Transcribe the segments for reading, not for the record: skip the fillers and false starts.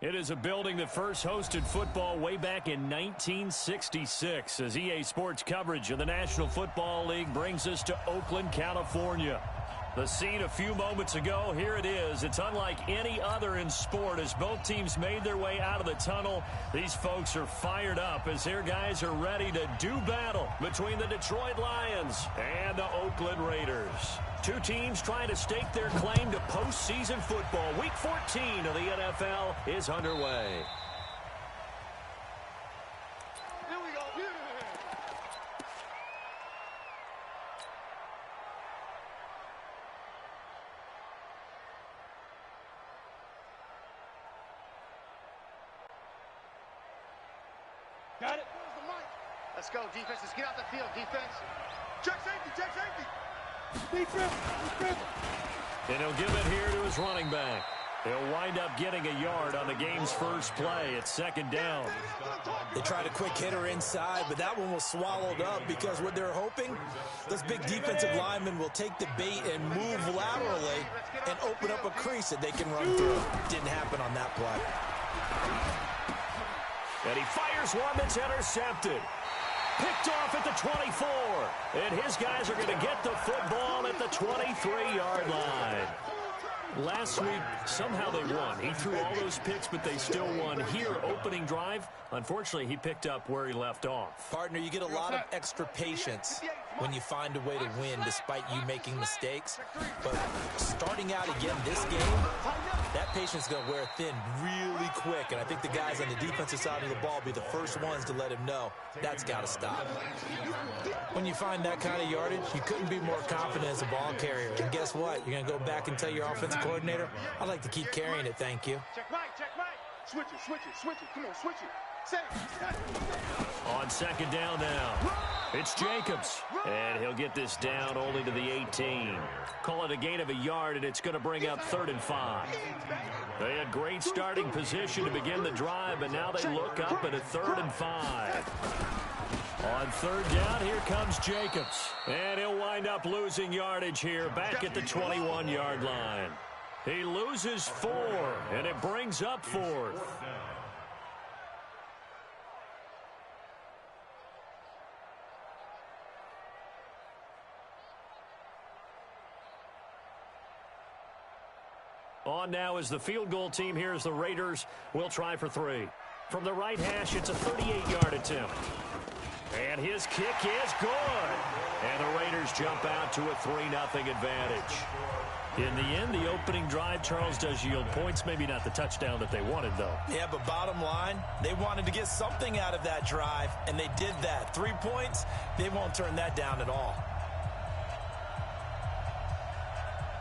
It is a building that first hosted football way back in 1966 as EA Sports coverage of the National Football League brings us to Oakland, California. The scene a few moments ago, here it is. It's unlike any other in sport as both teams made their way out of the tunnel. These folks are fired up as their guys are ready to do battle between the Detroit Lions and the Oakland Raiders. Two teams trying to stake their claim to postseason football. Week 14 of the NFL is underway. Got it. Let's go, defense. Let's get out the field, defense. Check safety, check safety. Defense, defense. And he'll give it here to his running back. He'll wind up getting a yard on the game's first play. It's second down. They tried a quick hitter inside, but that one was swallowed up because what they're hoping, those big defensive linemen will take the bait and move laterally and open up a crease that they can run through. Didn't happen on that play. And he fires one that's intercepted. Picked off at the 24. And his guys are going to get the football at the 23-yard line. Last week, somehow they won. He threw all those picks, but they still won. Here, opening drive, unfortunately, he picked up where he left off. Partner, you get a lot of extra patience when you find a way to win despite you making mistakes. But starting out again this game, that patience is going to wear thin really quick. And I think the guys on the defensive side of the ball will be the first ones to let him know that's got to stop. When you find that kind of yardage, you couldn't be more confident as a ball carrier. And guess what? You're going to go back and tell your offensive coordinator, I'd like to keep carrying it, thank you. Check right, check right. Switch it, switch it, switch it. Come on, switch it. On second down now, it's Jacobs. And he'll get this down only to the 18. Call it a gain of a yard, and it's going to bring up 3rd and 5. They had great starting position to begin the drive, but now they look up at a 3rd and 5. On 3rd down, here comes Jacobs. And he'll wind up losing yardage here back at the 21-yard line. He loses 4, and it brings up 4th. On now is the field goal team. Here's the Raiders. We'll try for 3. From the right hash, it's a 38-yard attempt. And his kick is good. And the Raiders jump out to a 3-0 advantage. In the end, the opening drive, Charles, does yield points. Maybe not the touchdown that they wanted, though. Yeah, but bottom line, they wanted to get something out of that drive, and they did that. 3 points, they won't turn that down at all.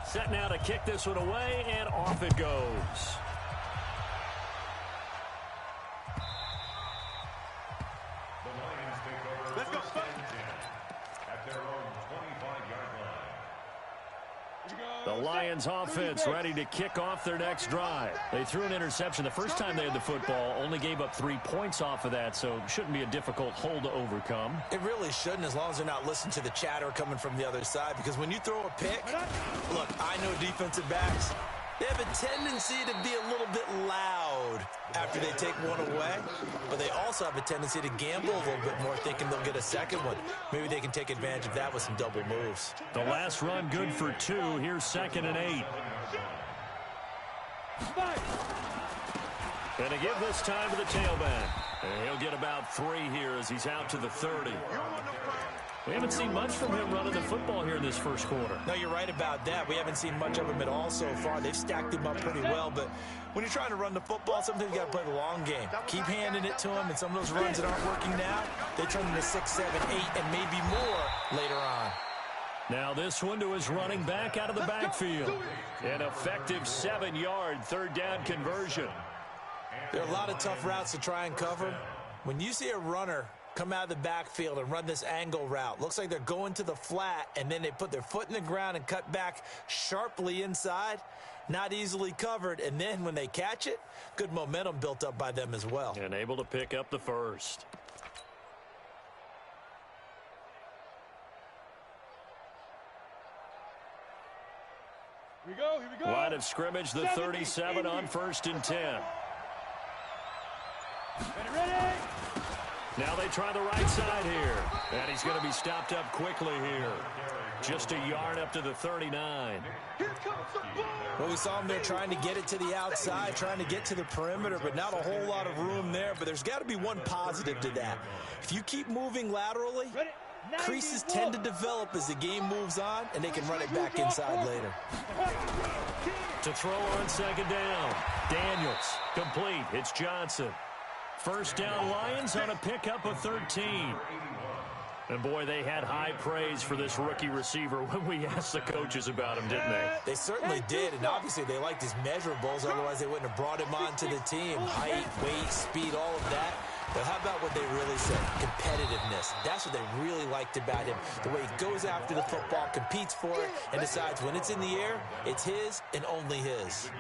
Set now to kick this one away, and off it goes. Let's go, At their own 25-yard line. The Lions offense ready to kick off their next drive. They threw an interception the first time they had the football, only gave up 3 points off of that, so it shouldn't be a difficult hole to overcome. It really shouldn't, as long as they're not listening to the chatter coming from the other side, because when you throw a pick, look, I know defensive backs, they have a tendency to be a little bit loud after they take one away, but they also have a tendency to gamble a little bit more, thinking they'll get a second one. Maybe they can take advantage of that with some double moves. The last run good for 2. Here's 2nd and 8. And to give this time to the tailback. And he'll get about 3 here as he's out to the 30. We haven't seen much from him running the football here in this first quarter. No, you're right about that. We haven't seen much of him at all so far. They've stacked him up pretty well, but when you're trying to run the football, sometimes you got to play the long game. Keep handing it to him, and some of those runs that aren't working now, they turn into 6, 7, 8, and maybe more later on. Now this one to his running back out of the backfield. An effective 7-yard 3rd down conversion. There are a lot of tough routes to try and cover. When you see a runner come out of the backfield and run this angle route, looks like they're going to the flat, and then they put their foot in the ground and cut back sharply inside, not easily covered, and then when they catch it, good momentum built up by them as well. And able to pick up the first. Here we go, here we go. Line of scrimmage, the 37 on 1st and 10. Now they try the right side here. And he's going to be stopped up quickly here. Just a yard up to the 39. Well, we saw him there trying to get it to the outside, trying to get to the perimeter, but not a whole lot of room there. But there's got to be one positive to that. If you keep moving laterally, creases tend to develop as the game moves on, and they can run it back inside later. To throw on second down. Daniels, complete. It's Johnson. First down, Lions on a pickup of 13. And, boy, they had high praise for this rookie receiver when we asked the coaches about him, didn't they? They certainly did, and obviously they liked his measurables. Otherwise, they wouldn't have brought him onto the team. Height, weight, speed, all of that. But how about what they really said? Competitiveness. That's what they really liked about him. The way he goes after the football, competes for it, and decides when it's in the air, it's his and only his.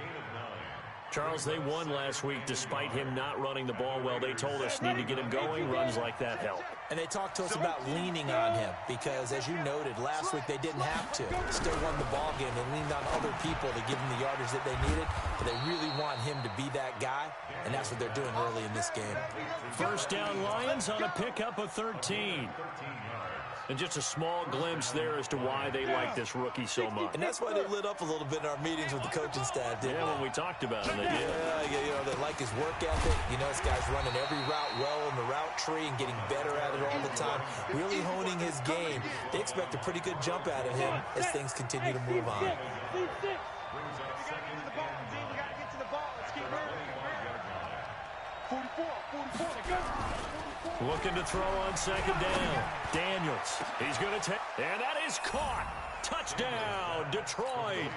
Charles, they won last week despite him not running the ball well. They told us need to get him going. Runs like that help. And they talked to us about leaning on him because, as you noted, last week they didn't have to. Still won the ball game. They leaned on other people to give them the yardage that they needed. But they really want him to be that guy, and that's what they're doing early in this game. First down, Lions on a pickup of 13. And just a small glimpse there as to why they like this rookie so much. And that's why they lit up a little bit in our meetings with the coaching staff, didn't they? When we talked about him, they did. Yeah, you know, they like his work ethic. You know, this guy's running every route well in the route tree and getting better at it all the time, really honing his game. They expect a pretty good jump out of him as things continue to move on. Looking to throw on second down. Daniels. He's going to take. And that is caught. Touchdown, Detroit.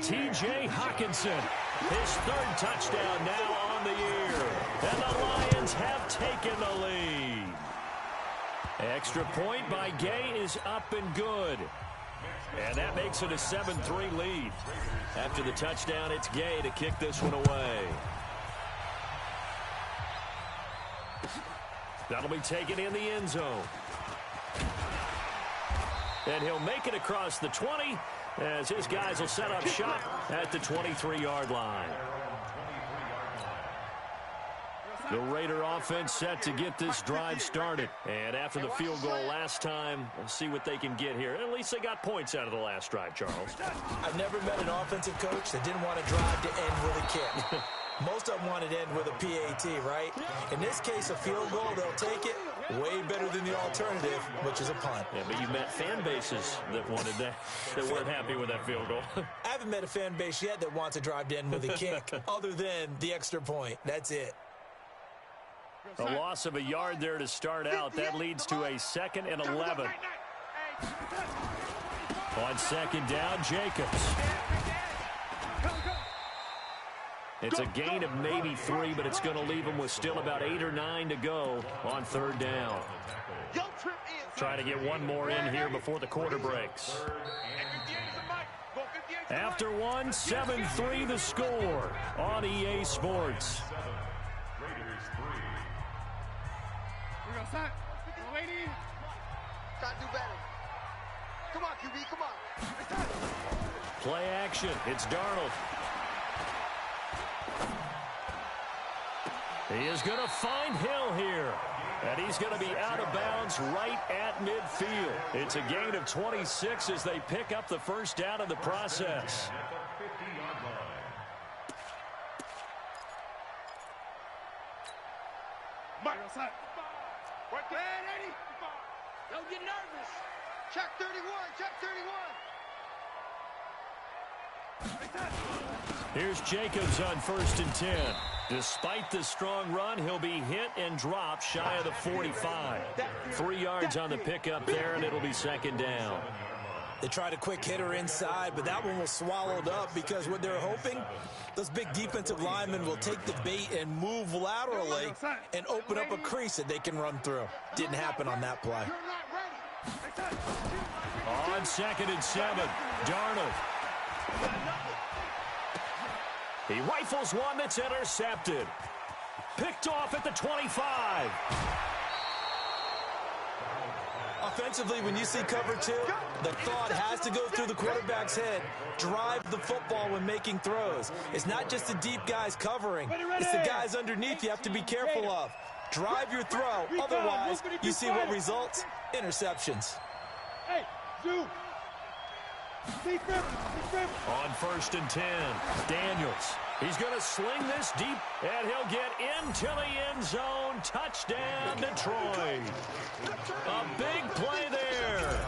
T.J. Hockenson. His third touchdown now on the year. And the Lions have taken the lead. Extra point by Gay is up and good. And that makes it a 7-3 lead. After the touchdown, it's Gay to kick this one away. That'll be taken in the end zone. And he'll make it across the 20 as his guys will set up shop at the 23-yard line. The Raider offense set to get this drive started. And after the field goal last time, we'll see what they can get here. At least they got points out of the last drive, Charles. I've never met an offensive coach that didn't want to drive to end with a kick. Most of them want to end with a PAT, right? In this case, a field goal, they'll take it. Way better than the alternative, which is a punt. Yeah, but you met fan bases that wanted that weren't happy with that field goal. I haven't met a fan base yet that wants to drive to end with a kick, other than the extra point. That's it. A loss of a yard there to start out. That leads to a 2nd and 11. On second down, Jacobs. It's a gain of maybe 3, but it's going to leave them with still about 8 or 9 to go on third down. Trying to get one more in here before the quarter breaks. After one, 7-3 the score on EA Sports. Gotta do better. Come on, QB, come on. Play action. It's Darnold. He is going to find Hill here. And he's going to be out of bounds right at midfield. It's a gain of 26 as they pick up the first down in the process. Don't get nervous. Check 31, check 31. Here's Jacobs on 1st and 10. Despite the strong run, he'll be hit and dropped shy of the 45. 3 yards on the pickup there, and it'll be second down. They tried a quick hitter inside, but that one was swallowed up because what they're hoping, those big defensive linemen will take the bait and move laterally and open up a crease that they can run through. Didn't happen on that play. On 2nd and 7, Darnold. He rifles one that's intercepted. Picked off at the 25. Offensively, when you see cover 2, the thought has to go through the quarterback's head. Drive the football when making throws. It's not just the deep guys covering. It's the guys underneath you have to be careful of. Drive your throw. Otherwise, you see what results? Interceptions. Hey, Zoo. On 1st and 10, Daniels. He's going to sling this deep, and he'll get into the end zone. Touchdown, Detroit. A big play there.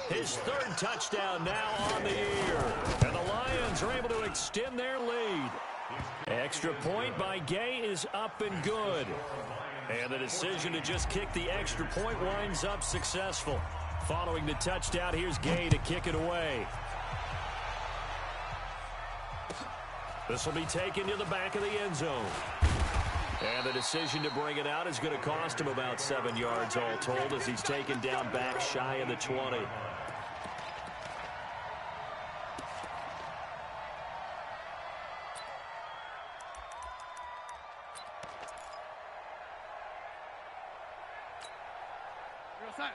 His 3rd touchdown now on the year. And the Lions are able to extend their lead. Extra point by Gay is up and good. And the decision to just kick the extra point winds up successful. Following the touchdown, here's Gay to kick it away. This will be taken to the back of the end zone. And the decision to bring it out is going to cost him about 7 yards all told as he's taken down back shy of the 20.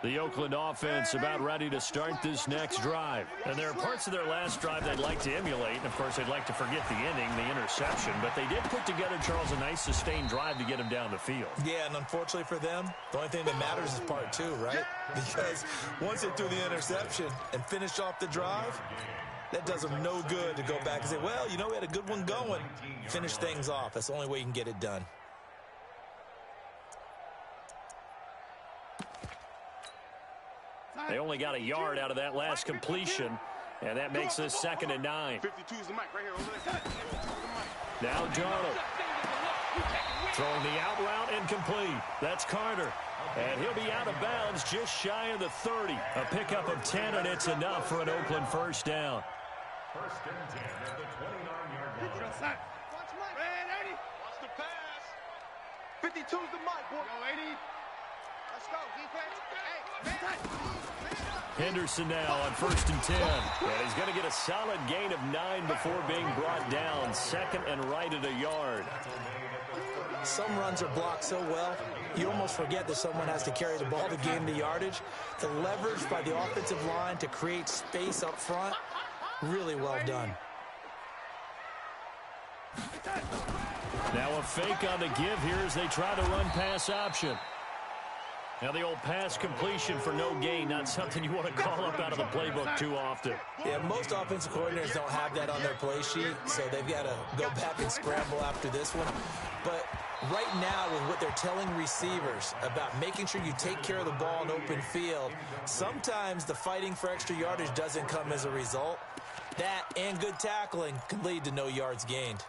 The Oakland offense about ready to start this next drive. And there are parts of their last drive they'd like to emulate. And, of course, they'd like to forget the ending, the interception. But they did put together, Charles, a nice sustained drive to get him down the field. Yeah, and unfortunately for them, the only thing that matters is part 2, right? Because once they threw the interception and finished off the drive, that does them no good to go back and say, well, you know, we had a good one going. Finish things off. That's the only way you can get it done. They only got a yard out of that last completion, and that makes this 2nd and 9. 52 is the mic right here over there. Now Darnold. Throwing the out route incomplete. That's Carter. And he'll be out of bounds just shy of the 30. A pickup of 10, and it's enough for an Oakland first down. 1st and 10 at the 29-yard line. Watch the pass. 52 is the mic, boy. Yo, 80. Let's go, defense. Hey, Henderson now on 1st and 10. And he's going to get a solid gain of 9 before being brought down. 2nd and right at a yard. Some runs are blocked so well, you almost forget that someone has to carry the ball to gain the yardage. The leverage by the offensive line to create space up front, really well done. Now a fake on the give here as they try to run pass option. Now the old pass completion for no gain, not something you want to call up out of the playbook too often. Yeah, most offensive coordinators don't have that on their play sheet, so they've got to go back and scramble after this one. But right now, with what they're telling receivers about making sure you take care of the ball in open field, sometimes the fighting for extra yardage doesn't come as a result. That and good tackling can lead to no yards gained.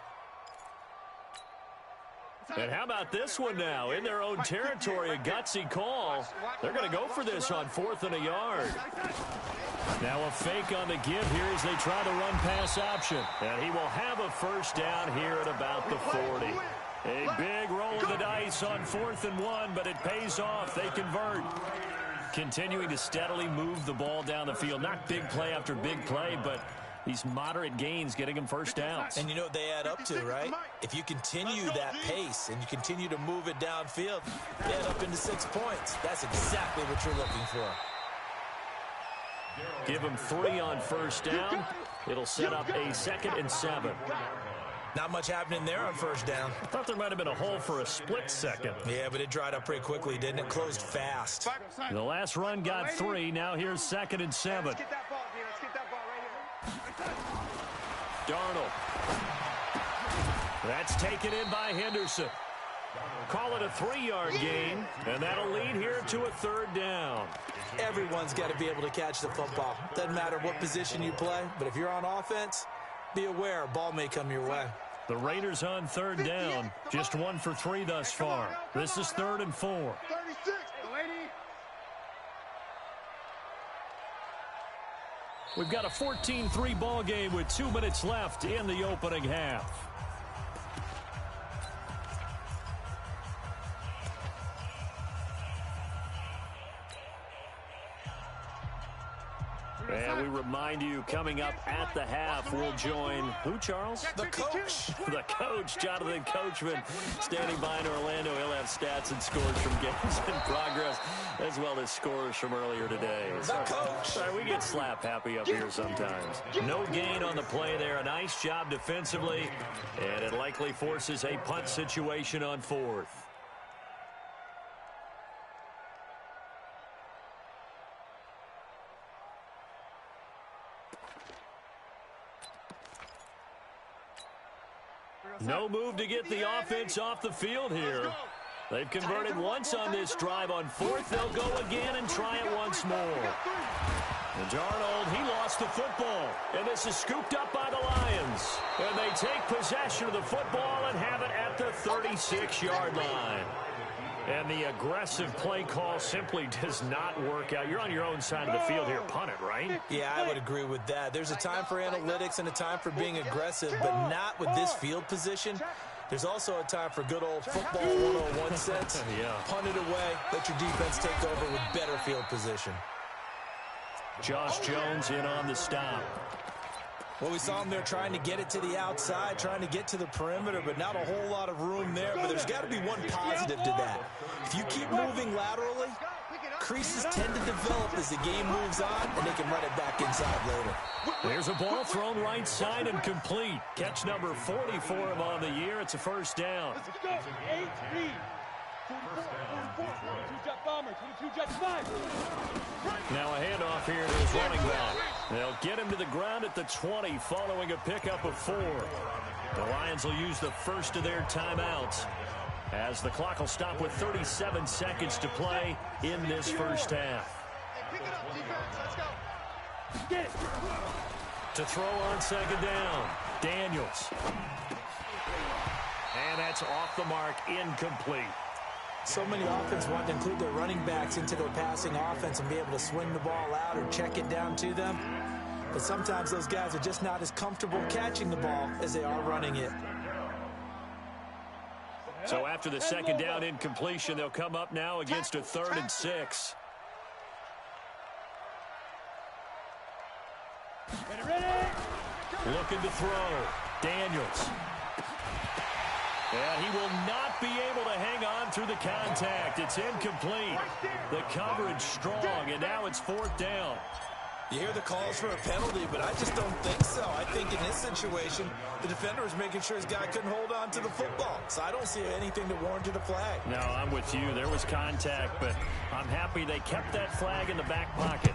And how about this one now? In their own territory, a gutsy call. They're going to go for this on 4th and a yard. Now a fake on the give here as they try to run pass option. And he will have a first down here at about the 40. A big roll of the dice on 4th and 1, but it pays off. They convert. Continuing to steadily move the ball down the field. Not big play after big play, but these moderate gains getting them first downs. And you know what they add up to, right? If you continue that pace and you continue to move it downfield, they add up into 6 points. That's exactly what you're looking for. Give them 3 on first down. It'll set up a 2nd and 7. Not much happening there on first down. I thought there might have been a hole for a split second. Yeah, but it dried up pretty quickly, didn't it? Closed fast. The last run got 3. Now here's 2nd and 7. Let's get that ball, D. Let's get that ball right here. Darnold. That's taken in by Henderson. Call it a 3-yard gain, and that'll lead here to a 3rd down. Everyone's got to be able to catch the football. Doesn't matter what position you play, but if you're on offense, be aware a ball may come your way. The Raiders on 3rd down. Just 1 for 3 thus far. This is 3rd and 4. 36, lady. We've got a 14-3 ball game with 2 minutes left in the opening half. And we remind you, coming up at the half, we'll join who, Charles? The coach. The coach, Jonathan Coachman, standing by in Orlando. He'll have stats and scores from games in progress, as well as scores from earlier today. The coach. Sorry, we get slap happy up here sometimes. No gain on the play there. A nice job defensively, and it likely forces a punt situation on 4th. No move to get the offense off the field here. They've converted once on this drive. On fourth, they'll go again and try it once more. And Darnold, he lost the football. And this is scooped up by the Lions. And they take possession of the football and have it at the 36-yard line. And the aggressive play call simply does not work out. You're on your own side of the field here. Punt it, right? Yeah, I would agree with that. There's a time for analytics and a time for being aggressive, but not with this field position. There's also a time for good old football 101 sense. Yeah. Punt it away. Let your defense take over with better field position. Josh Jones in on the stop. Well, we saw him there trying to get it to the outside, trying to get to the perimeter, but not a whole lot of room there. But there's got to be one positive to that. If you keep moving laterally, creases tend to develop as the game moves on, and they can run it back inside later. There's a ball thrown right side and complete. Catch number 40 for him on the year. It's a first down. Now a handoff here to his running back. They'll get him to the ground at the 20 following a pickup of 4. The Lions will use the first of their timeouts as the clock will stop with 37 seconds to play in this first half. Pick it up, defense. Let's go. Get it. To throw on second down, Daniels. And that's off the mark, incomplete. So many offenses want to include their running backs into their passing offense and be able to swing the ball out or check it down to them. But sometimes those guys are just not as comfortable catching the ball as they are running it. So after the second down incompletion, they'll come up now against a 3rd and 6. Looking to throw. Daniels. And he will not be able to hang on through the contact. It's incomplete. The coverage strong, and now it's 4th down. You hear the calls for a penalty, but I just don't think so. I think in this situation, the defender is making sure his guy couldn't hold on to the football. So I don't see anything that warranted a flag. No, I'm with you. There was contact, but I'm happy they kept that flag in the back pocket.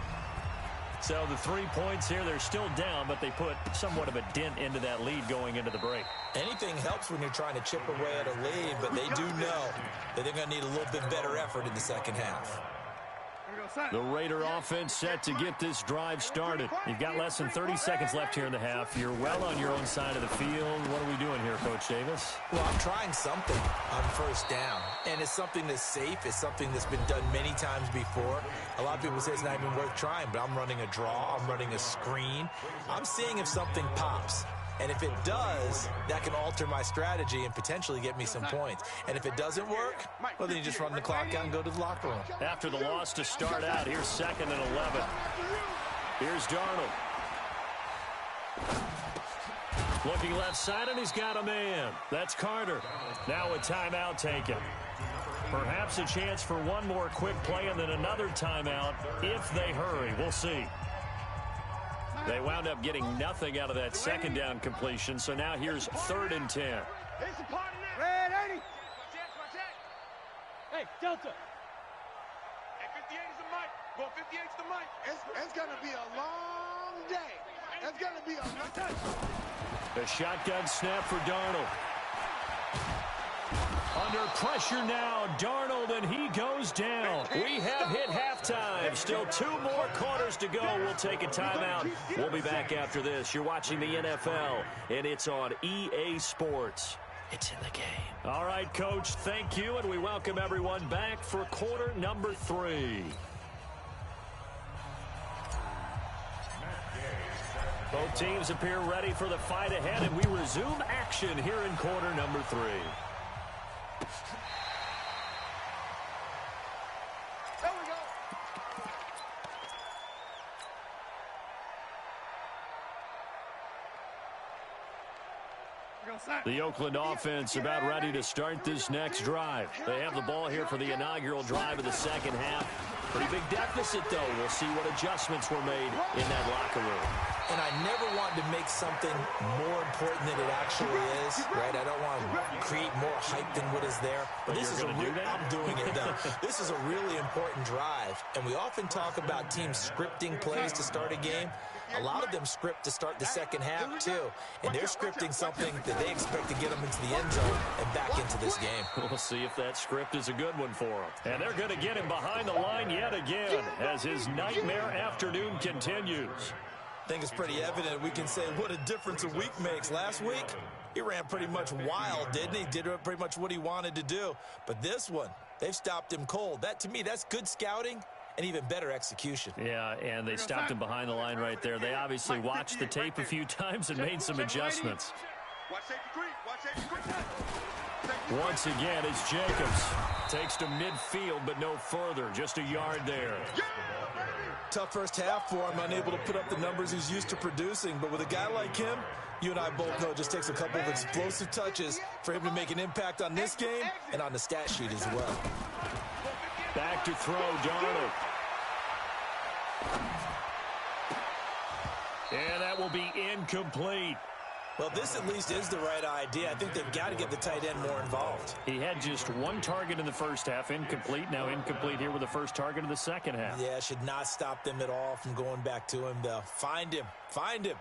So the 3 points here, they're still down, but they put somewhat of a dent into that lead going into the break. Anything helps when you're trying to chip away at a lead, but they do know that they're going to need a little bit better effort in the second half. The Raider offense set to get this drive started. You've got less than 30 seconds left here in the half. You're well on your own side of the field. What are we doing here, Coach Davis? Well, I'm trying something on first down, and it's something that's safe. It's something that's been done many times before. A lot of people say it's not even worth trying, but I'm running a draw. I'm running a screen. I'm seeing if something pops. And if it does, that can alter my strategy and potentially get me some points. And if it doesn't work, well, then you just run the clock out and go to the locker room. After the loss to start out, here's 2nd and 11. Here's Darnold. Looking left side, and he's got a man. That's Carter. Now a timeout taken. Perhaps a chance for one more quick play and then another timeout if they hurry. We'll see. They wound up getting nothing out of that second down completion, so now here's 3rd and 10. It's a part of that. Red 80. Hey, Delta. Hey, 58 is the mic. Well, 58's the mic. It's going to be a long day. It's going to be a long day. A shotgun snap for Darnold. Under pressure now, Darnold, and he goes down. We have hit halftime. Still 2 more quarters to go. We'll take a timeout. We'll be back after this. You're watching the NFL, and it's on EA Sports. It's in the game. All right, Coach, thank you, and we welcome everyone back for quarter number 3. Both teams appear ready for the fight ahead, and we resume action here in quarter number 3. There we go. The Oakland offense about ready to start this next drive. They have the ball here for the inaugural drive of the second half. Pretty big deficit, though. We'll see what adjustments were made in that locker room. And I never want to make something more important than it actually is, right? I don't want to create more hype than what is there. But this is I'm doing it, though. This is a really important drive. And we often talk about teams scripting plays to start a game. A lot of them script to start the second half, too. And they're scripting something that they expect to get them into the end zone and back into this game. We'll see if that script is a good one for him. And they're going to get him behind the line yet again as his nightmare afternoon continues. I think it's pretty evident. We can say what a difference a week makes. Last week, he ran pretty much wild, didn't he? Did pretty much what he wanted to do. But this one, they've stopped him cold. That, to me, that's good scouting and even better execution. Yeah, and they stopped him behind the line right there. They obviously watched the tape a few times and made some adjustments. Once again, it's Jacobs. Takes to midfield, but no further. Just a yard there. Tough first half for him, unable to put up the numbers he's used to producing. But with a guy like him, you and I both know it just takes a couple of explosive touches for him to make an impact on this game and on the stat sheet as well. Back to throw, Darnold. And that will be incomplete. Well, this at least is the right idea. I think they've got to get the tight end more involved. He had just one target in the first half, incomplete. Now incomplete here with the first target of the second half. Yeah, should not stop them at all from going back to him, though. Find him. Find him.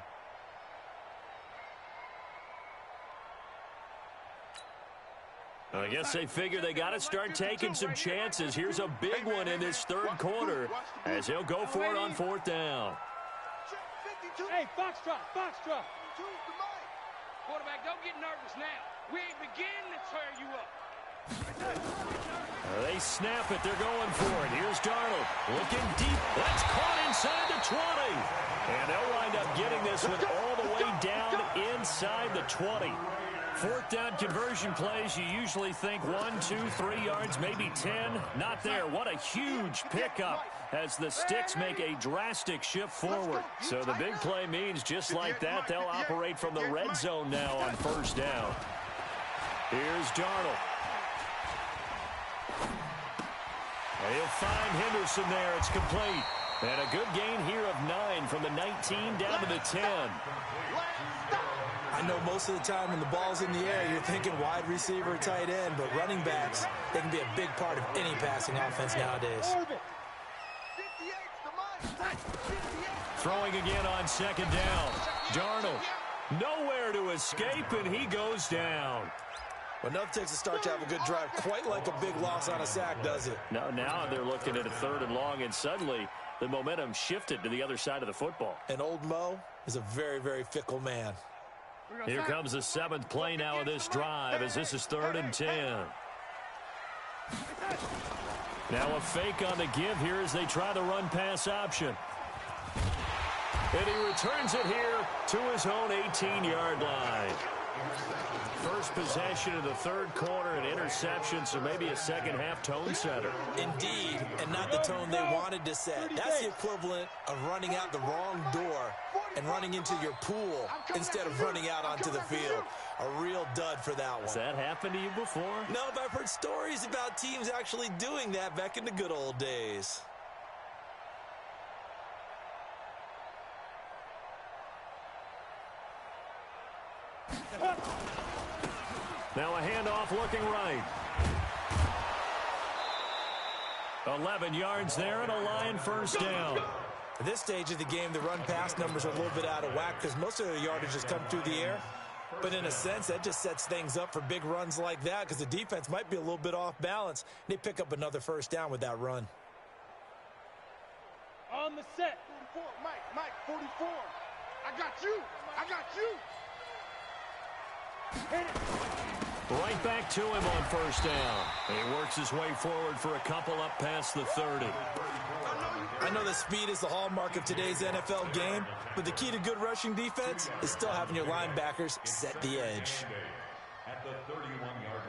I guess they figure they got to start taking some chances. Here's a big one in this third quarter as he'll go for it on fourth down. Hey, foxtrot, foxtrot. Quarterback, don't get nervous now. We ain't beginning to tear you up. They snap it. They're going for it. Here's Darnold looking deep. That's caught inside the 20. And they'll wind up getting this one all the way down inside the 20. Fourth down conversion plays, you usually think 1, 2, 3 yards, maybe 10. Not there. What a huge pickup as the Sticks make a drastic shift forward. So the big play means just like that, they'll operate from the red zone now on first down. Here's Darnold. He'll find Henderson there. It's complete. And a good gain here of 9 from the 19 down to the 10. I know most of the time when the ball's in the air, you're thinking wide receiver, tight end, but running backs, they can be a big part of any passing offense nowadays. Throwing again on second down. Darnold, nowhere to escape, and he goes down. Well, enough takes a start to have a good drive, quite like a big loss on a sack, does it? Now they're looking at a third and long, and suddenly the momentum shifted to the other side of the football. And old Mo is a very, very fickle man. Here comes the 7th play now of this drive as this is 3rd and 10. Now a fake on the give here as they try the run-pass option. And he returns it here to his own 18-yard line. First possession of the third quarter, an interception, so maybe a second-half tone setter. Indeed, and not the tone they wanted to set. That's the equivalent of running out the wrong door and running into your pool instead of running out onto the field. A real dud for that one. Has that happened to you before? No, but I've heard stories about teams actually doing that back in the good old days. Now a handoff looking right. 11 yards there and a Lion first down. At this stage of the game, the run-pass numbers are a little bit out of whack because most of their yardage has come through the air. But in a sense, that just sets things up for big runs like that because the defense might be a little bit off balance. They pick up another first down with that run. On the set. 44, Mike, 44. I got you. I got you. Hit it. Right back to him on first down. He works his way forward for a couple up past the 30. I know that speed is the hallmark of today's NFL game, but the key to good rushing defense is still having your linebackers set the edge. At the 31-yard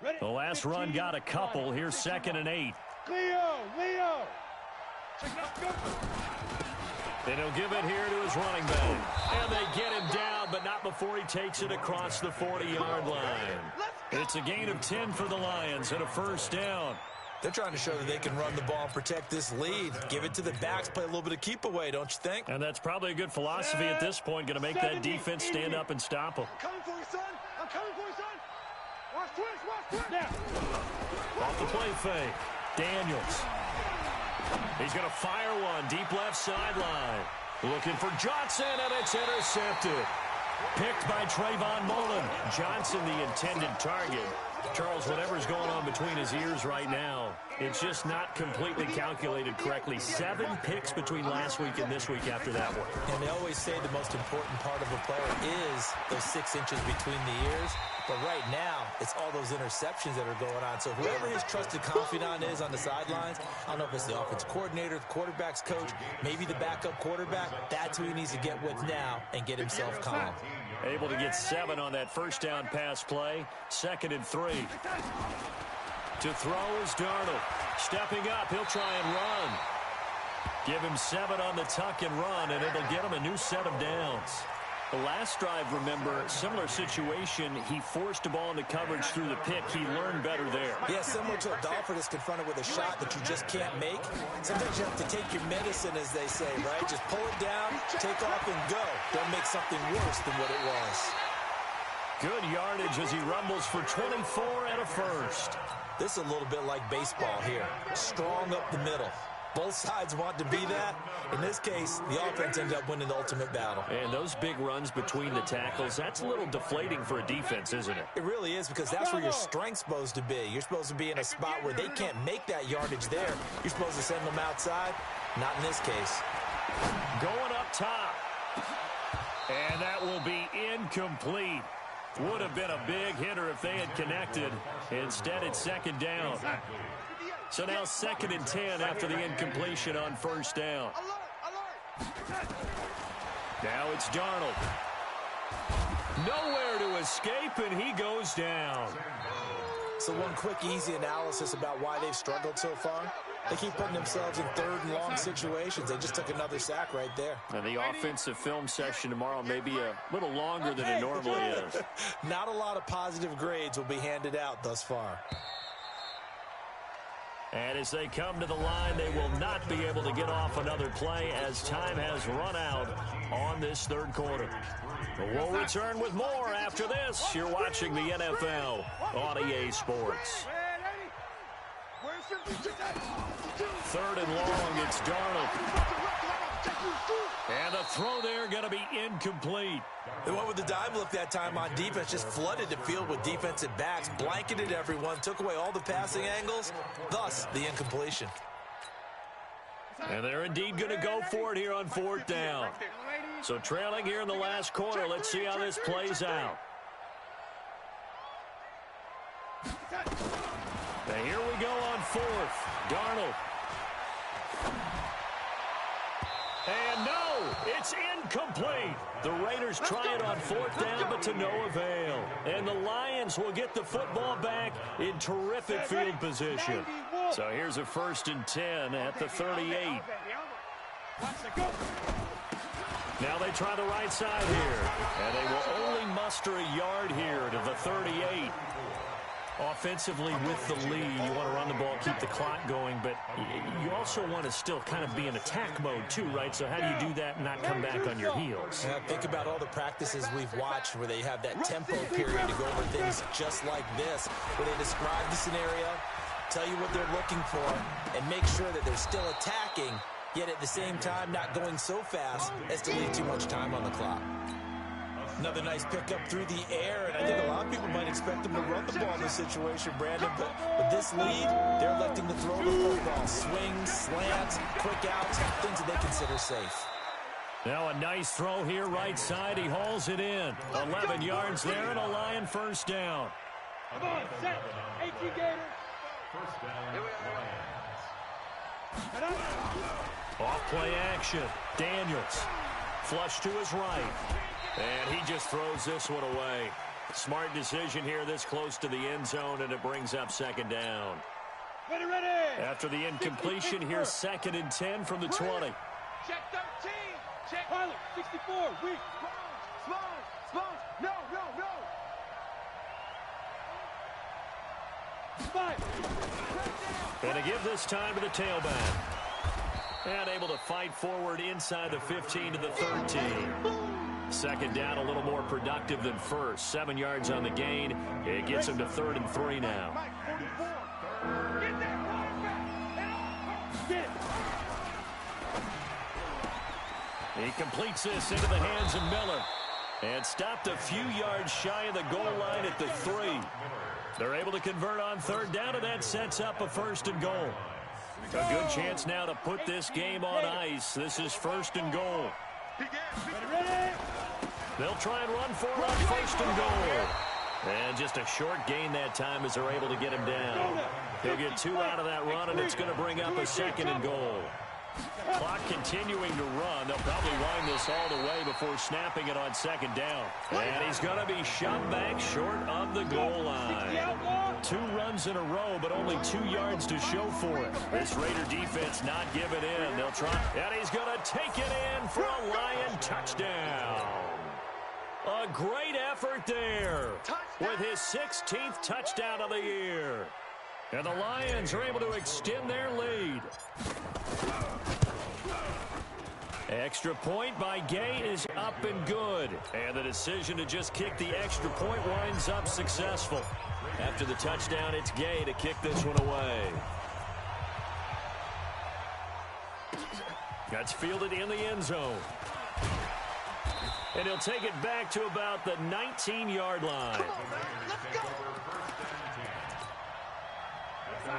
line. The last run got a couple. Here's 2nd and 8. Leo. Check it out, go. And he'll give it here to his running back. And they get him down, but not before he takes it across the 40-yard line. It's a gain of 10 for the Lions and a first down. They're trying to show that they can run the ball and protect this lead. Give it to the backs, play a little bit of keep away, don't you think? And that's probably a good philosophy at this point, going to make that defense stand up and stop them. I'm coming for you, son. I'm coming for you, son. Watch twist. Now. Off the play fake. Daniels. He's going to fire one deep left sideline. Looking for Johnson, and it's intercepted. Picked by Trayvon Mullen. Johnson, the intended target. Charles, whatever's going on between his ears right now, it's just not completely calculated correctly. 7 picks between last week and this week after that one. And they always say the most important part of a player is those 6 inches between the ears. But right now, it's all those interceptions that are going on. So whoever his trusted confidant is on the sidelines, I don't know if it's the offense coordinator, the quarterback's coach, maybe the backup quarterback, that's who he needs to get with now and get himself calm. Able to get 7 on that first down pass play. 2nd and 3. To throw is Darnold. Stepping up, he'll try and run. Give him 7 on the tuck and run, and it'll get him a new set of downs. The last drive, remember, similar situation. He forced a ball into coverage through the pick. He learned better there. Yeah, similar to a golfer that's confronted with a shot that you just can't make. Sometimes you have to take your medicine, as they say, right? Just pull it down, take off, and go. Don't make something worse than what it was. Good yardage as he rumbles for 24 and a first. This is a little bit like baseball here. Strong up the middle. Both sides want to be that. In this case, the offense ended up winning the ultimate battle. And those big runs between the tackles, that's a little deflating for a defense, isn't it? It really is, because that's where your strength's supposed to be. You're supposed to be in a spot where they can't make that yardage there. You're supposed to send them outside. Not in this case. Going up top. And that will be incomplete. Would have been a big hitter if they had connected. Instead, it's 2nd down. So now 2nd and 10 after the incompletion on first down. Now it's Darnold. Nowhere to escape, and he goes down. So one quick, easy analysis about why they've struggled so far. They keep putting themselves in 3rd and long situations. They just took another sack right there. And the offensive film session tomorrow may be a little longer than it normally is. Not a lot of positive grades will be handed out thus far. And as they come to the line, they will not be able to get off another play as time has run out on this 3rd quarter. We'll return with more after this. You're watching the NFL on EA Sports. 3rd and long, it's Darnold. And the throw there going to be incomplete. They went with the dive look that time on defense, just flooded the field with defensive backs, blanketed everyone, took away all the passing angles, thus the incompletion. And they're indeed going to go for it here on 4th down. So trailing here in the last quarter, let's see how this plays out. And here we go on 4th. Darnold. And no, it's incomplete. The Raiders try it on 4th down, but to no avail. And the Lions will get the football back in terrific field position. So here's a 1st and 10 at the 38. Now they try the right side here. And they will only muster a yard here to the 38. Offensively with the lead, you want to run the ball, keep the clock going, but you also want to still kind of be in attack mode too, right? So how do you do that and not come back on your heels? Yeah, think about all the practices we've watched where they have that tempo period to go over things just like this, where they describe the scenario, tell you what they're looking for, and make sure that they're still attacking, yet at the same time not going so fast as to leave too much time on the clock. Another nice pickup through the air, and I think a lot of people might expect them to run the ball in this situation, Brandon, but with this lead, they're electing to throw the football. Swings, slants, quick outs, things that they consider safe. Now a nice throw here, right side. He hauls it in. 11 yards there, and a Lion 1st down. Come on, set. 18 Gators. 1st down, Lions. Off play action. Daniels. Flush to his right. And he just throws this one away. Smart decision here this close to the end zone, and it brings up 2nd down. Ready. After the incompletion, here's 2nd and 10 from the 20. Check 13. Check. Pilot, 64. Weak. Small. No. 5. And to give this time to the tailback. And able to fight forward inside the 15 to the 13. 2nd down, a little more productive than first. 7 yards on the gain. It gets him to 3rd and 3 now. He completes this into the hands of Miller. And stopped a few yards shy of the goal line at the 3. They're able to convert on third down, and that sets up a 1st and goal. A good chance now to put this game on ice. This is 1st and goal. They'll try and run for it on 1st and goal. And just a short gain that time as they're able to get him down. He'll get 2 out of that run, and it's going to bring up a 2nd and goal. Clock continuing to run. They'll probably wind this all the way before snapping it on 2nd down. And he's going to be shoved back short of the goal line. 2 runs in a row, but only 2 yards to show for it. This Raider defense not giving in. They'll try. And he's going to take it in for a Lion touchdown. A great effort there with his 16th touchdown of the year. And the Lions are able to extend their lead. Extra point by Gay is up and good. And the decision to just kick the extra point winds up successful. After the touchdown, it's Gay to kick this one away. That's fielded in the end zone. And he'll take it back to about the 19-yard line.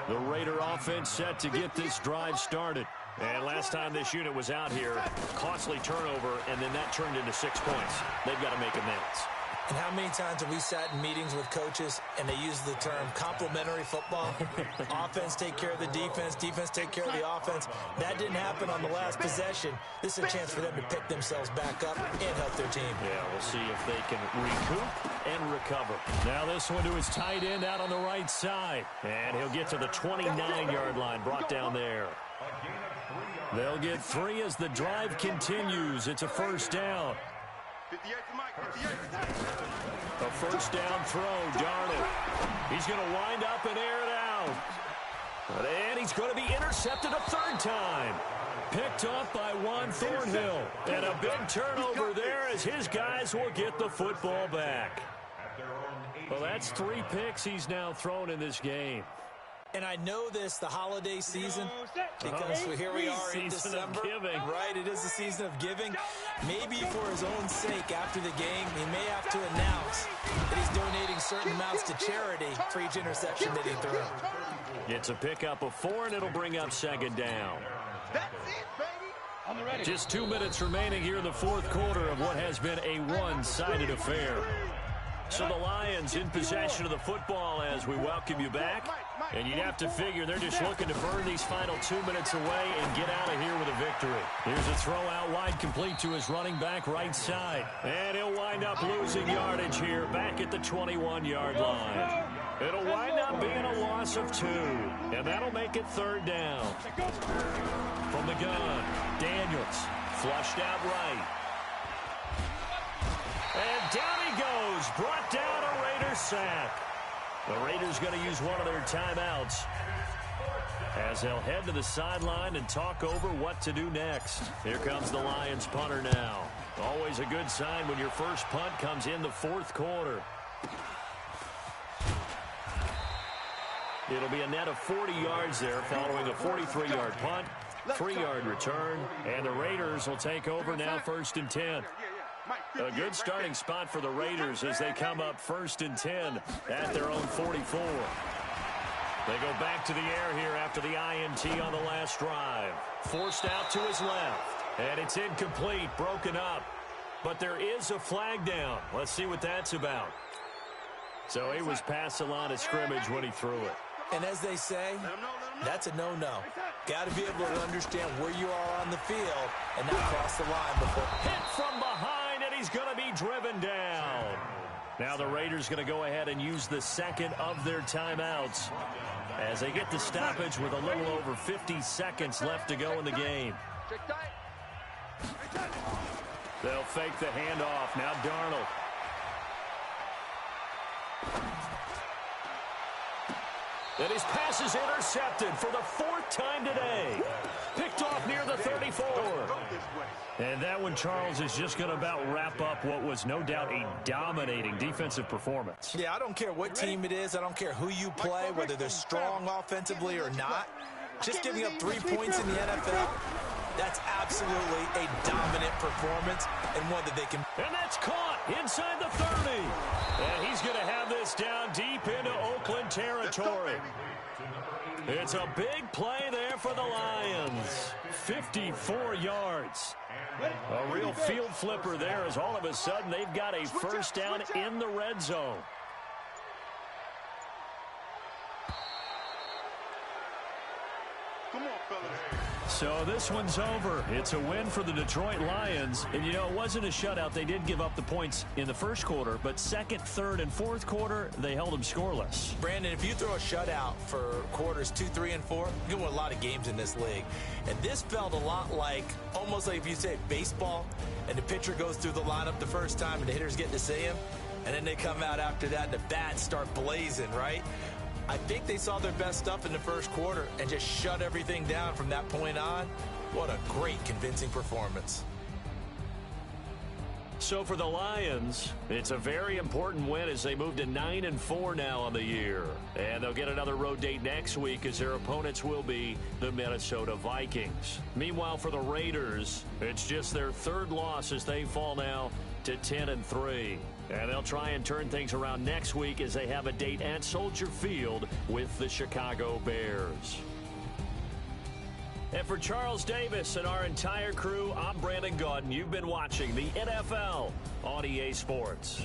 The Raider offense set to get this drive started. And last time this unit was out here, costly turnover, and then that turned into 6 points. They've got to make amends. And how many times have we sat in meetings with coaches and they use the term complementary football? Offense take care of the defense, defense take care of the offense. That didn't happen on the last possession. This is a chance for them to pick themselves back up and help their team. Yeah, we'll see if they can recoup and recover. Now this one to his tight end out on the right side. And he'll get to the 29-yard line, brought down there. They'll get 3 as the drive continues. It's a 1st down. A 1st down throw, Darnold. He's going to wind up and air it out. And he's going to be intercepted a 3rd time. Picked off by Juan Thornhill. And a big turnover there as his guys will get the football back. Well, that's 3 picks he's now thrown in this game. And I know this, the holiday season, because here we are in December, right? It is the season of giving. Maybe for his own sake, after the game, he may have to announce that he's donating certain amounts to charity for each interception that he threw. It's a pickup of 4, and it'll bring up 2nd down. That's it, baby. Just 2 minutes remaining here in the 4th quarter of what has been a one-sided affair. So the Lions in possession of the football as we welcome you back. And you'd have to figure they're just looking to burn these final 2 minutes away and get out of here with a victory. Here's a throw out wide complete to his running back right side. And he'll wind up losing yardage here back at the 21-yard line. It'll wind up being a loss of 2. And that'll make it 3rd down. From the gun, Daniels flushed out right. And down he goes, brought down a Raider sack. The Raiders going to use one of their timeouts as they'll head to the sideline and talk over what to do next. Here comes the Lions punter now. Always a good sign when your first punt comes in the 4th quarter. It'll be a net of 40 yards there following a 43-yard punt, 3-yard return, and the Raiders will take over now 1st and 10. A good starting spot for the Raiders as they come up 1st and 10 at their own 44. They go back to the air here after the INT on the last drive. Forced out to his left. And it's incomplete, broken up. But there is a flag down. Let's see what that's about. So he was past the line of scrimmage when he threw it. And as they say, that's a no-no. Got to be able to understand where you are on the field and not cross the line before. Hit from behind, and he's going to be driven down. Now the Raiders going to go ahead and use the 2nd of their timeouts as they get the stoppage with a little over 50 seconds left to go in the game. They'll fake the handoff. Now Darnold. And his pass is intercepted for the 4th time today. Picked off near the 34. And that one, Charles, is just going to about wrap up what was no doubt a dominating defensive performance. Yeah, I don't care what team it is. I don't care who you play, whether they're strong offensively or not. Just giving up 3 points in the NFL, That's absolutely a dominant performance and one that they can. And that's caught inside the 30. And he's going to have this down deep into Oakland territory. It's a big play there for the Lions. 54 yards. A real field flipper there as all of a sudden they've got a first down in the red zone. Come on, fellas. So this one's over. It's a win for the Detroit Lions. And, you know, it wasn't a shutout. They did give up the points in the first quarter, but second, third, and fourth quarter, they held them scoreless. Brandon, if you throw a shutout for quarters 2, 3, and 4, you can win a lot of games in this league. And this felt a lot like, almost like if you say baseball, and the pitcher goes through the lineup the first time and the hitters get to see him, and then they come out after that and the bats start blazing, right? I think they saw their best stuff in the first quarter and just shut everything down from that point on. What a great, convincing performance. So for the Lions, it's a very important win as they move to 9-4 now on the year. And they'll get another road date next week as their opponents will be the Minnesota Vikings. Meanwhile, for the Raiders, it's just their third loss as they fall now to 10-3. And they'll try and turn things around next week as they have a date at Soldier Field with the Chicago Bears. And for Charles Davis and our entire crew, I'm Brandon Gaudin. You've been watching the NFL on EA Sports.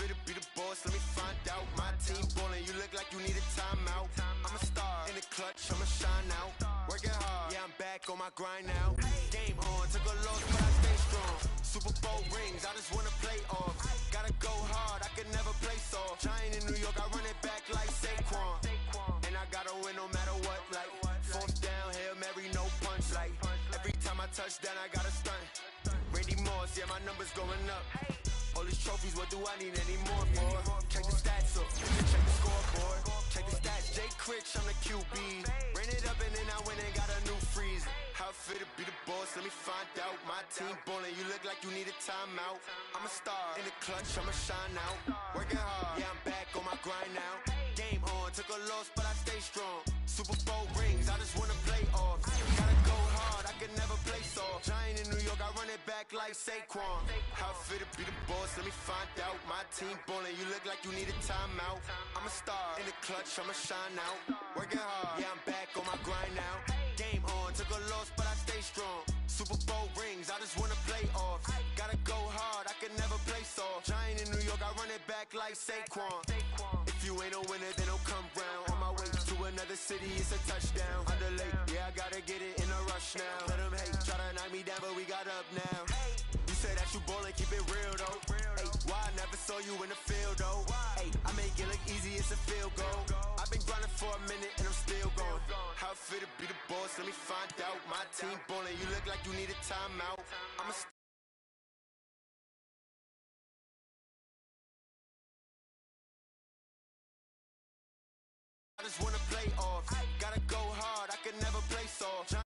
fit to be the boss? Let me find out. My team ballin', you look like you need a timeout. I'm a star in the clutch, I'ma shine out. Working hard, yeah, I'm back on my grind now. Game on, took a loss, but I stay strong. Super Bowl rings, I just wanna play off. Gotta go hard, I can never play soft. Giant in New York, I run it back like Saquon. And I gotta win no matter what, like fourth down, Hail Mary, no punch. Like every time I touch down, I gotta stunt. Randy Moss, yeah, my numbers going up. All these trophies, what do I need any more for? Check the stats up, check the scoreboard. Check the stats, Jay Critch, I'm the QB. Ran it up and then I went and got a new freeze. How fit to be the boss, let me find out. My team ballin', you look like you need a timeout. I'm a star in the clutch, I'ma shine out. Working hard, yeah, I'm back on my grind now. Game on, took a loss, but I stay strong. Super Bowl rings, I just wanna play off. Gotta go hard, I can never play soft. Giant in New York, I run it back like Saquon. How fit to be the boss, let me find out. My team ballin', you look like you need a timeout. I'm a star in the clutch, I'ma shine out. Working hard, yeah, I'm back on my grind now. Game on, took a loss, but I stay strong. Super Bowl rings, I just wanna play off. Gotta go hard, I can never play soft. Giant in New York, I run it back like Saquon. If you ain't a winner, then don't come round. On my way to another city, it's a touchdown. Under late, yeah, I gotta get it in a rush now. Let them hate, try to knock me down, but we got up now. You say that you ballin', keep it real though. Ay, why I never saw you in the field though? Ay, I make it look easy, it's a field goal. I've been grinding for a minute and I'm still going. How fit to be the boss, let me find out. My team ballin', you look like you need a timeout. I'm a I just wanna play off. Gotta go hard, I can never play soft.